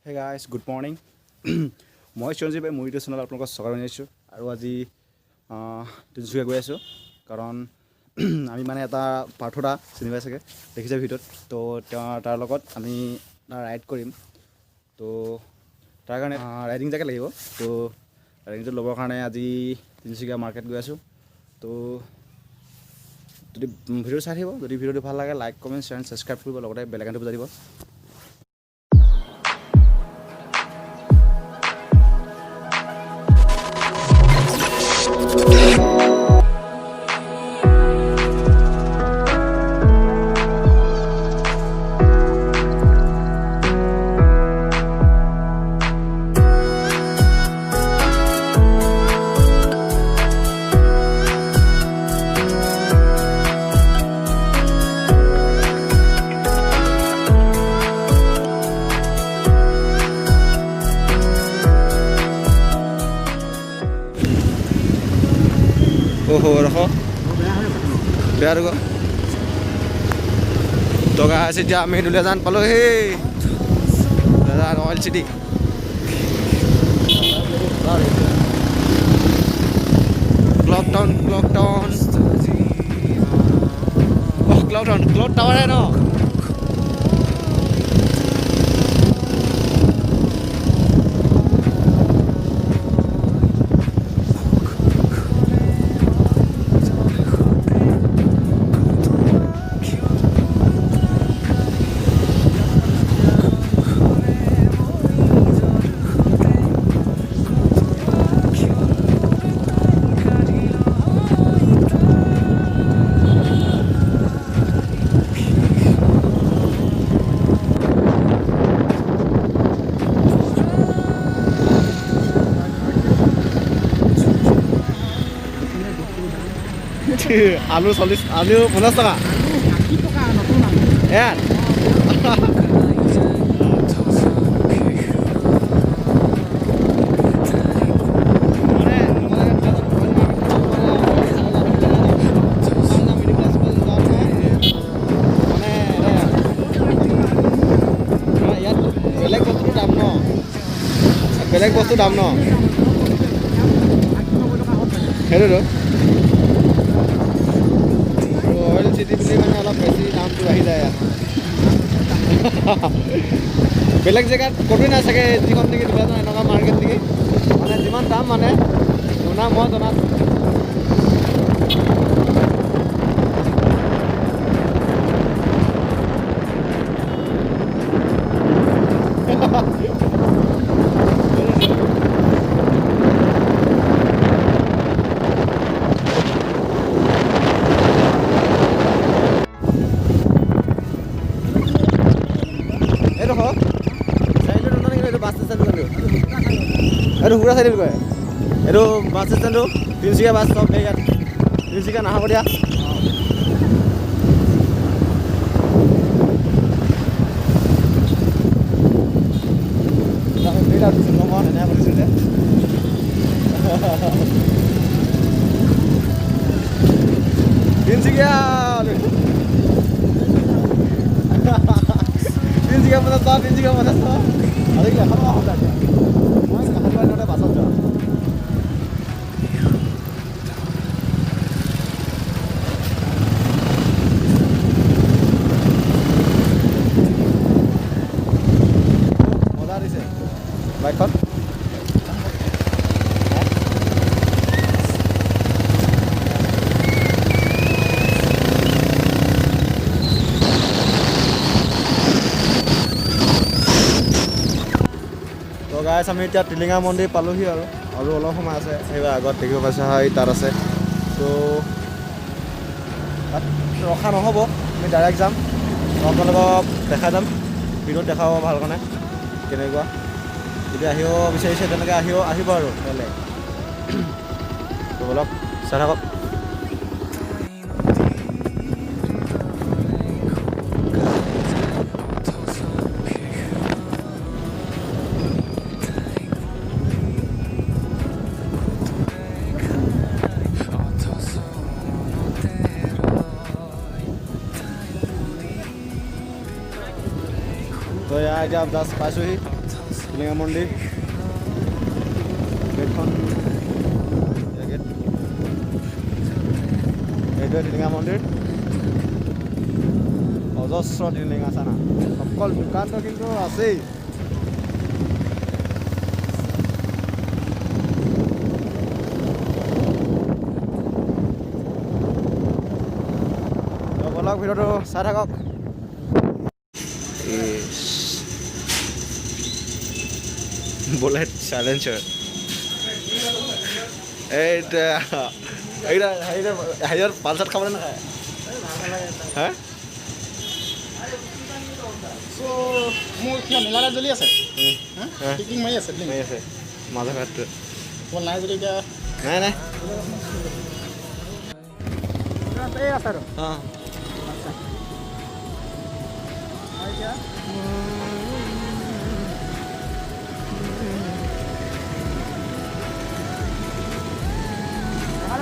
Hey guys good morning মই চিৰঞ্জীৱ মোৰ YouTube channel আপোনালোকক স্বাগতম জনাইছোঁ আৰু আজি তিনিচুকীয়া গৈ আছোঁ কাৰণ আমি মানে এটা পাৰ্থদা চিনি পাই চাগে দেখিছে ভিডিঅ'ত তো তাৰ লগত আমি ৰাইড কৰিম তো তাৰ কাৰণে ৰাইডিং জেকেট লাগিব তো ৰাইডিংটো ল'বৰ কাৰণে আজি তিনিচুকীয়া মাৰ্কেট গৈ আছোঁ তো যদি ভিডিঅ'টো চাই থাকিব যদি ভিডিঅ'টো ভাল লাগে লাইক কমেণ্ট শ্বেয়াৰ ছাবস্ক্ৰাইব কৰিব লগতে বেল আইকনটো বজাই দিব। ओहो रखो बेया रखो तो गाइस এতিয়া আমি দুলিয়াজান পালো হে Duliajan oil city clock town clock tower है ना आलू 40 आलू 50 টাকা यार বেলেগ বস্তু দাম ন হেল্ল অইল চিটি বুলি মানে অলপ বেছি দামটো আহি যায় বেলেগ জেগাত ক'তোৱে নাই চাগে যিখন নেকি দুলিয়াজান এনেকুৱা মাৰ্কেট নেকি মানে যিমান দাম মানে শুনা মই জনাত এইটো সুৰা চাইডে কয় এইটো বাছ ষ্টেণ্ডটো তিনিচুকীয়া বাছ ষ্টপ ইয়াত তিনিচুকীয়া নাহবতীয়া তিনিচুকীয়া 50 টকা 50 টকা আজিকালি এখন মই কাহানিবাৰ বাছত যাওঁ মজা দিছে বাইকখন গাইছ আমি এতিয়া টিলিঙা মন্দিৰ পালোহি আৰু অলপ সময় আছে সেইবাৰ আগত দেখিব পাইছে হয় তাত আছে তো তাত ৰখা নহ'ব আমি ডাইৰেক্ট যাম আপোনালোকক দেখাই যাম ভিডিঅ'ত দেখাব ভাল কাৰণে কেনেকুৱা যদি আহিব বিচাৰিছে তেনেকৈ আহিব আৰু বেলেগ তো অলপ চাই থাকক तो यहाँ जब 10 पास हुई টিলিঙা মন্দিৰ গেটখন গেট এইটোৱে টিলিঙা মন্দিৰ অজস্ৰ টিলিঙা চানা অকল দোকানটো কিন্তু আছেই বলক ভিডিঅ'টো চাই থাকক বুলেট সাইলেন্সার এইটা এইটা হাইয়ার পালসার খাবার না খায় হ্যাঁ সো মোৰ কিয় নীলাৰে জ্বলি আছে টিকিং মাৰি আছে মাৰি আছে মাজা ঘাটটো তোমাৰ নাই যদি এতিয়া নাই নাই এই আছে আৰু অঁ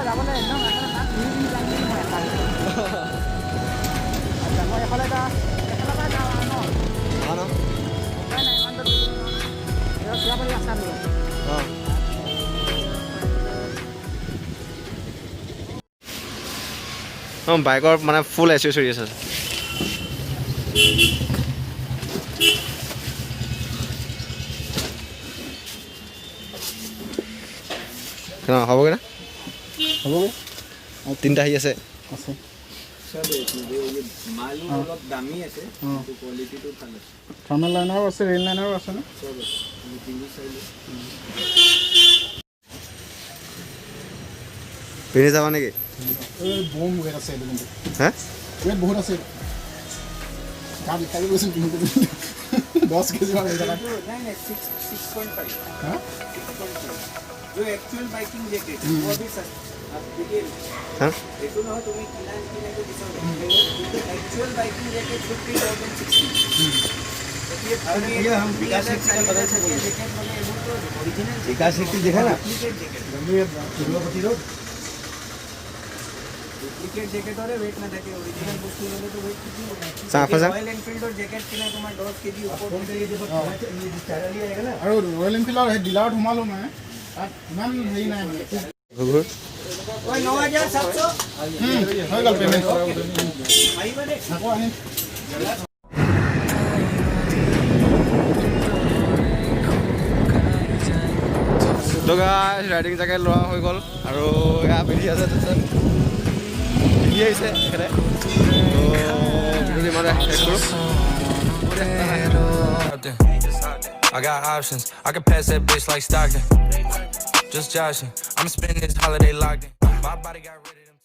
যাবলৈ একদম মই এফালে যাওঁ ন অঁ ন উপায় নাই ইমানটো কিবা কৰি ৰাস্তা দিব অঁ বাইকৰ মানে ফুল এচেচৰি আছে হ'বগৈ না হ'বগৈ তিনিটা আহি আছে আছে থাৰ্মেল লাইনাৰো আছে ৰেল লাইনাৰো আছে ন পিন্ধি যাবা নেকি বম ৱেট আছে এইটো কিন্তু হে ৱেট বহুত আছে গা বিষাই গৈছিল কিন্তু 10 কেজি মান হৈ থকা हाँ जो एक्चुअल बाइकिंग जैकेट वो भी सस्ता आप देखिए हाँ देखो ना तुम्हें किना को डिस्काउंट एक्चुअल बाइकिंग जैकेट 50,060 ये हम विकास शेट्टी का बदल से बोल जैकेट वाले वो तो ओरिजिनल विकास शेट्टी देखा ना duplicate jacket Tirupati road duplicate jacket और वेट ना থাকে ओरिजिनल বস্তু হলে তো वेट कितनी होगा साफ है रॉयल एनफील्ड और जैकेट किना तुम्हारा 10 केजी ऊपर আৰু ৰয়েল এনফিল্ডৰ সেই ডিলাৰত সোমালোঁ মই তাত ইমান হেৰি নাই মানে ঘুগুৰ ओए 9700 হৈ গ'ল পে'মেণ্ট भाई बने আকৌ আহিম তো গাইছ ৰাইডিং জেকেট লোৱা হৈ গ'ল আৰু এয়া পিন্ধি আছে পিন্ধি আহিছে তেখেতে তো ভিডিঅ'টো ইমানে শেষ কৰোঁ I got options. I can pass that bitch like Stockton. Just joshing. I'm spending this holiday locked in. My body got rid of